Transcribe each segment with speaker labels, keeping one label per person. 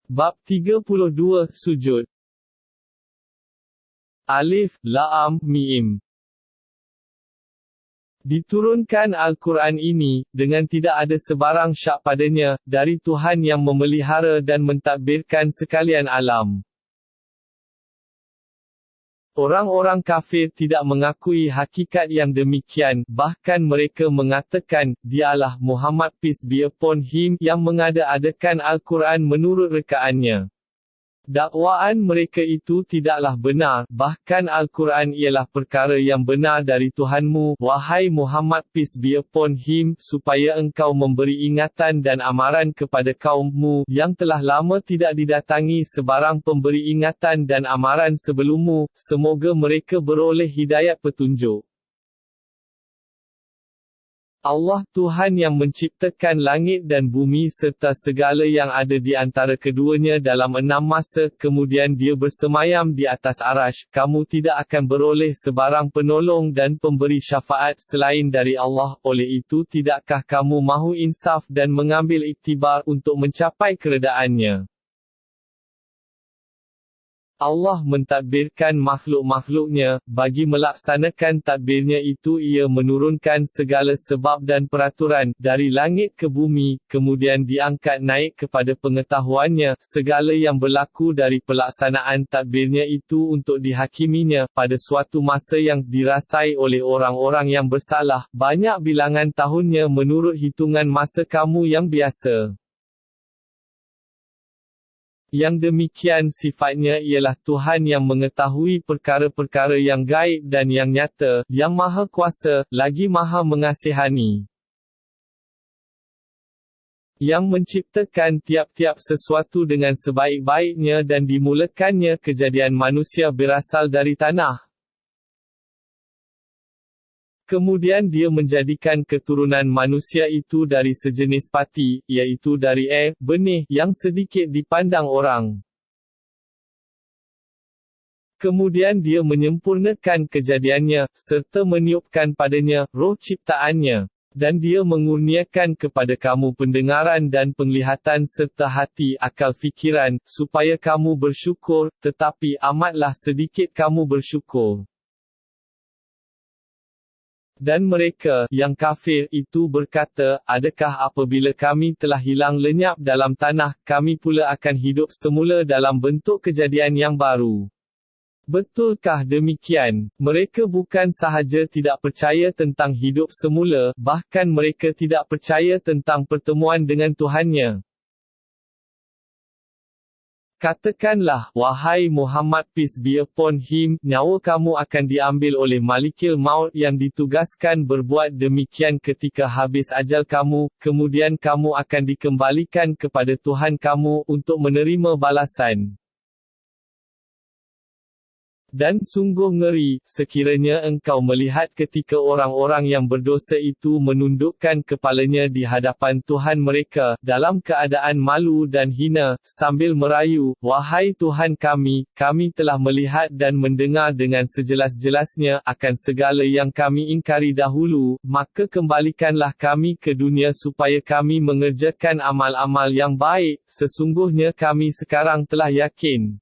Speaker 1: Bab 32 Sujud. Alif, Lam, Mim. Diturunkan Al-Quran ini, dengan tidak ada sebarang syak padanya, dari Tuhan yang memelihara dan mentadbirkan sekalian alam. Orang-orang kafir tidak mengakui hakikat yang demikian, bahkan mereka mengatakan, dialah Muhammad peace be upon him yang mengada-adakan Al-Quran menurut rekaannya. Dakwaan mereka itu tidaklah benar, bahkan Al-Quran ialah perkara yang benar dari Tuhanmu, wahai Muhammad peace be upon him, supaya engkau memberi ingatan dan amaran kepada kaummu, yang telah lama tidak didatangi sebarang pemberi ingatan dan amaran sebelummu, semoga mereka beroleh hidayat petunjuk. Allah, Tuhan yang menciptakan langit dan bumi serta segala yang ada di antara keduanya dalam 6 masa, kemudian dia bersemayam di atas arash, kamu tidak akan beroleh sebarang penolong dan pemberi syafaat selain dari Allah, oleh itu tidakkah kamu mahu insaf dan mengambil iktibar untuk mencapai keredaannya? Allah mentadbirkan makhluk-makhluknya, bagi melaksanakan tadbirnya itu ia menurunkan segala sebab dan peraturan, dari langit ke bumi, kemudian diangkat naik kepada pengetahuannya, segala yang berlaku dari pelaksanaan tadbirnya itu untuk dihakiminya, pada suatu masa yang dirasai oleh orang-orang yang bersalah, banyak bilangan tahunnya menurut hitungan masa kamu yang biasa. Yang demikian sifatnya ialah Tuhan yang mengetahui perkara-perkara yang gaib dan yang nyata, yang maha kuasa, lagi maha mengasihani. Yang menciptakan tiap-tiap sesuatu dengan sebaik-baiknya dan dimulakannya kejadian manusia berasal dari tanah. Kemudian dia menjadikan keturunan manusia itu dari sejenis pati, iaitu dari air, benih, yang sedikit dipandang orang. Kemudian dia menyempurnakan kejadiannya, serta meniupkan padanya, roh ciptaannya. Dan dia mengurniakan kepada kamu pendengaran dan penglihatan serta hati akal fikiran, supaya kamu bersyukur, tetapi amatlah sedikit kamu bersyukur. Dan mereka, yang kafir, itu berkata, adakah apabila kami telah hilang lenyap dalam tanah, kami pula akan hidup semula dalam bentuk kejadian yang baru? Betulkah demikian? Mereka bukan sahaja tidak percaya tentang hidup semula, bahkan mereka tidak percaya tentang pertemuan dengan Tuhannya. Katakanlah, wahai Muhammad peace be upon him, nyawa kamu akan diambil oleh Malikil Maut yang ditugaskan berbuat demikian ketika habis ajal kamu, kemudian kamu akan dikembalikan kepada Tuhan kamu untuk menerima balasan. Dan sungguh ngeri, sekiranya engkau melihat ketika orang-orang yang berdosa itu menundukkan kepalanya di hadapan Tuhan mereka, dalam keadaan malu dan hina, sambil merayu, wahai Tuhan kami telah melihat dan mendengar dengan sejelas-jelasnya akan segala yang kami ingkari dahulu, maka kembalikanlah kami ke dunia supaya kami mengerjakan amal-amal yang baik, sesungguhnya kami sekarang telah yakin.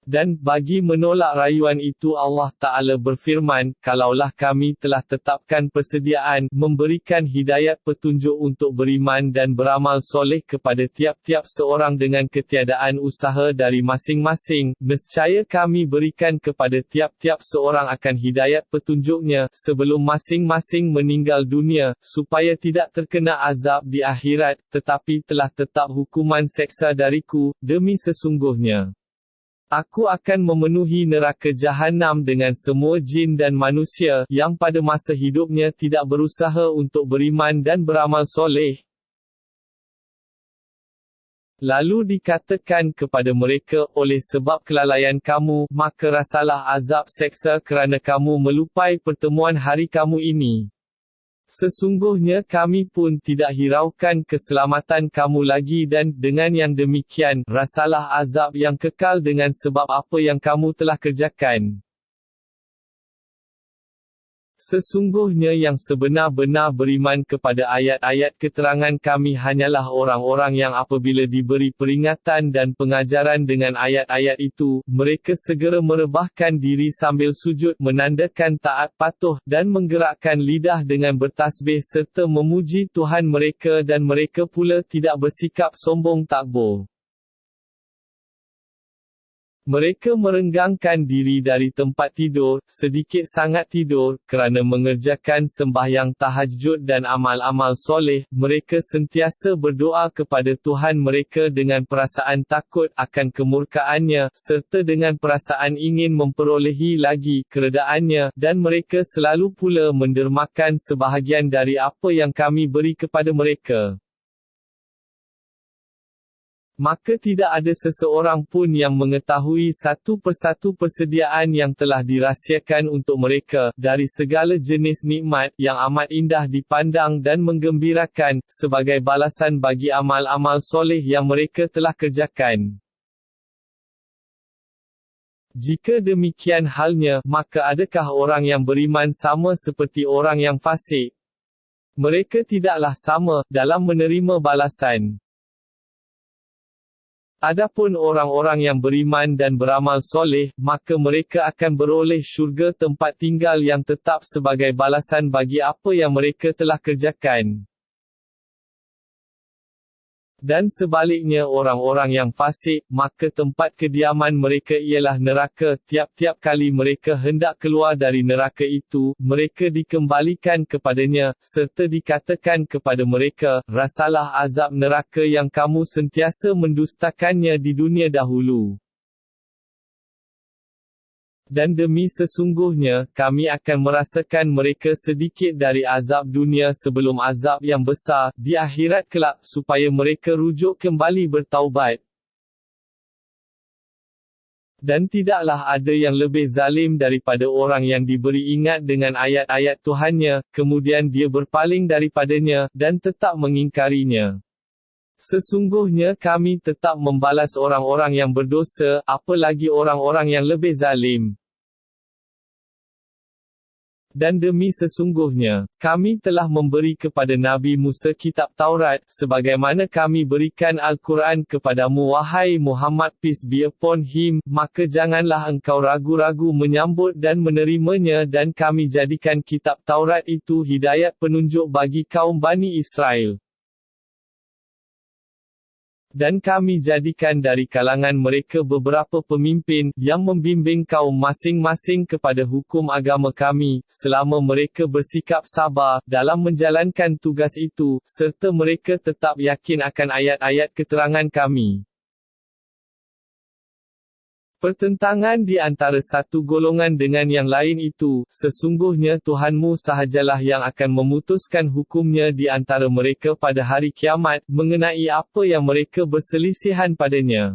Speaker 1: Dan, bagi menolak rayuan itu Allah Ta'ala berfirman, kalaulah kami telah tetapkan persediaan, memberikan hidayat petunjuk untuk beriman dan beramal soleh kepada tiap-tiap seorang dengan ketiadaan usaha dari masing-masing, nescaya kami berikan kepada tiap-tiap seorang akan hidayat petunjuknya, sebelum masing-masing meninggal dunia, supaya tidak terkena azab di akhirat, tetapi telah tetap hukuman seksa dariku, demi sesungguhnya aku akan memenuhi neraka Jahannam dengan semua jin dan manusia, yang pada masa hidupnya tidak berusaha untuk beriman dan beramal soleh. Lalu dikatakan kepada mereka, oleh sebab kelalaian kamu, maka rasalah azab seksa kerana kamu melupai pertemuan hari kamu ini. Sesungguhnya kami pun tidak hiraukan keselamatan kamu lagi dan, dengan yang demikian, rasalah azab yang kekal dengan sebab apa yang kamu telah kerjakan. Sesungguhnya yang sebenar-benar beriman kepada ayat-ayat keterangan kami hanyalah orang-orang yang apabila diberi peringatan dan pengajaran dengan ayat-ayat itu, mereka segera merebahkan diri sambil sujud menandakan taat patuh, dan menggerakkan lidah dengan bertasbih serta memuji Tuhan mereka dan mereka pula tidak bersikap sombong takbur. Mereka merenggangkan diri dari tempat tidur, sedikit sangat tidur, kerana mengerjakan sembahyang tahajud dan amal-amal soleh. Mereka sentiasa berdoa kepada Tuhan mereka dengan perasaan takut akan kemurkaannya, serta dengan perasaan ingin memperolehi lagi keredaannya, dan mereka selalu pula mendermakan sebahagian dari apa yang kami beri kepada mereka. Maka tidak ada seseorang pun yang mengetahui satu persatu persediaan yang telah dirahsiakan untuk mereka, dari segala jenis nikmat, yang amat indah dipandang dan menggembirakan, sebagai balasan bagi amal-amal soleh yang mereka telah kerjakan. Jika demikian halnya, maka adakah orang yang beriman sama seperti orang yang fasik? Mereka tidaklah sama dalam menerima balasan. Adapun orang-orang yang beriman dan beramal soleh, maka mereka akan beroleh syurga tempat tinggal yang tetap sebagai balasan bagi apa yang mereka telah kerjakan. Dan sebaliknya orang-orang yang fasik, maka tempat kediaman mereka ialah neraka. Tiap-tiap kali mereka hendak keluar dari neraka itu, mereka dikembalikan kepadanya, serta dikatakan kepada mereka, rasalah azab neraka yang kamu sentiasa mendustakannya di dunia dahulu. Dan demi sesungguhnya, kami akan merasakan mereka sedikit dari azab dunia sebelum azab yang besar, di akhirat kelak, supaya mereka rujuk kembali bertaubat. Dan tidaklah ada yang lebih zalim daripada orang yang diberi ingat dengan ayat-ayat Tuhannya, kemudian dia berpaling daripadanya, dan tetap mengingkarinya. Sesungguhnya kami tetap membalas orang-orang yang berdosa, apalagi orang-orang yang lebih zalim. Dan demi sesungguhnya, kami telah memberi kepada Nabi Musa kitab Taurat, sebagaimana kami berikan Al-Quran kepadamu wahai Muhammad peace be upon him, maka janganlah engkau ragu-ragu menyambut dan menerimanya dan kami jadikan kitab Taurat itu hidayat penunjuk bagi kaum Bani Israel. Dan kami jadikan dari kalangan mereka beberapa pemimpin, yang membimbing kaum masing-masing kepada hukum agama kami, selama mereka bersikap sabar, dalam menjalankan tugas itu, serta mereka tetap yakin akan ayat-ayat keterangan kami. Pertentangan di antara satu golongan dengan yang lain itu, sesungguhnya Tuhanmu sahajalah yang akan memutuskan hukumnya di antara mereka pada hari kiamat, mengenai apa yang mereka berselisihan padanya.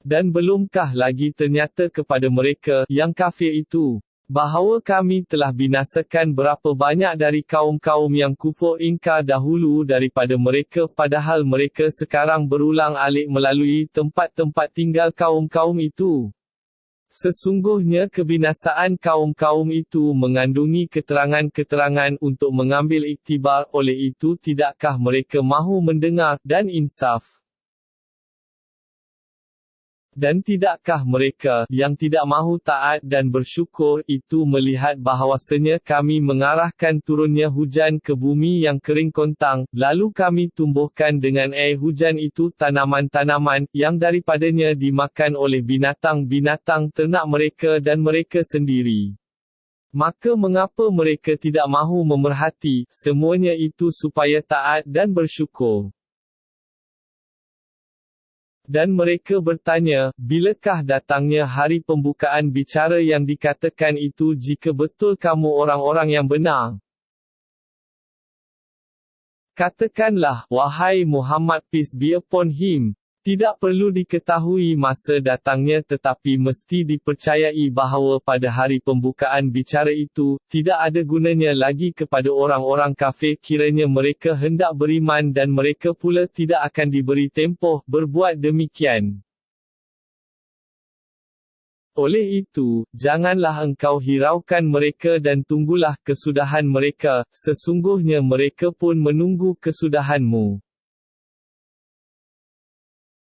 Speaker 1: Dan belumkah lagi ternyata kepada mereka, yang kafir itu, bahawa kami telah binasakan berapa banyak dari kaum-kaum yang kufur ingkar dahulu daripada mereka padahal mereka sekarang berulang-alik melalui tempat-tempat tinggal kaum-kaum itu. Sesungguhnya kebinasaan kaum-kaum itu mengandungi keterangan-keterangan untuk mengambil iktibar, oleh itu tidakkah mereka mahu mendengar, dan insaf? Dan tidakkah mereka, yang tidak mahu taat dan bersyukur, itu melihat bahawasanya kami mengarahkan turunnya hujan ke bumi yang kering kontang, lalu kami tumbuhkan dengan air hujan itu tanaman-tanaman, yang daripadanya dimakan oleh binatang-binatang ternak mereka dan mereka sendiri. Maka mengapa mereka tidak mahu memerhati, semuanya itu supaya taat dan bersyukur? Dan mereka bertanya, bilakah datangnya hari pembukaan bicara yang dikatakan itu jika betul kamu orang-orang yang benar? Katakanlah, wahai Muhammad peace be upon him, tidak perlu diketahui masa datangnya tetapi mesti dipercayai bahawa pada hari pembukaan bicara itu, tidak ada gunanya lagi kepada orang-orang kafir kiranya mereka hendak beriman dan mereka pula tidak akan diberi tempoh berbuat demikian. Oleh itu, janganlah engkau hiraukan mereka dan tunggulah kesudahan mereka, sesungguhnya mereka pun menunggu kesudahanmu.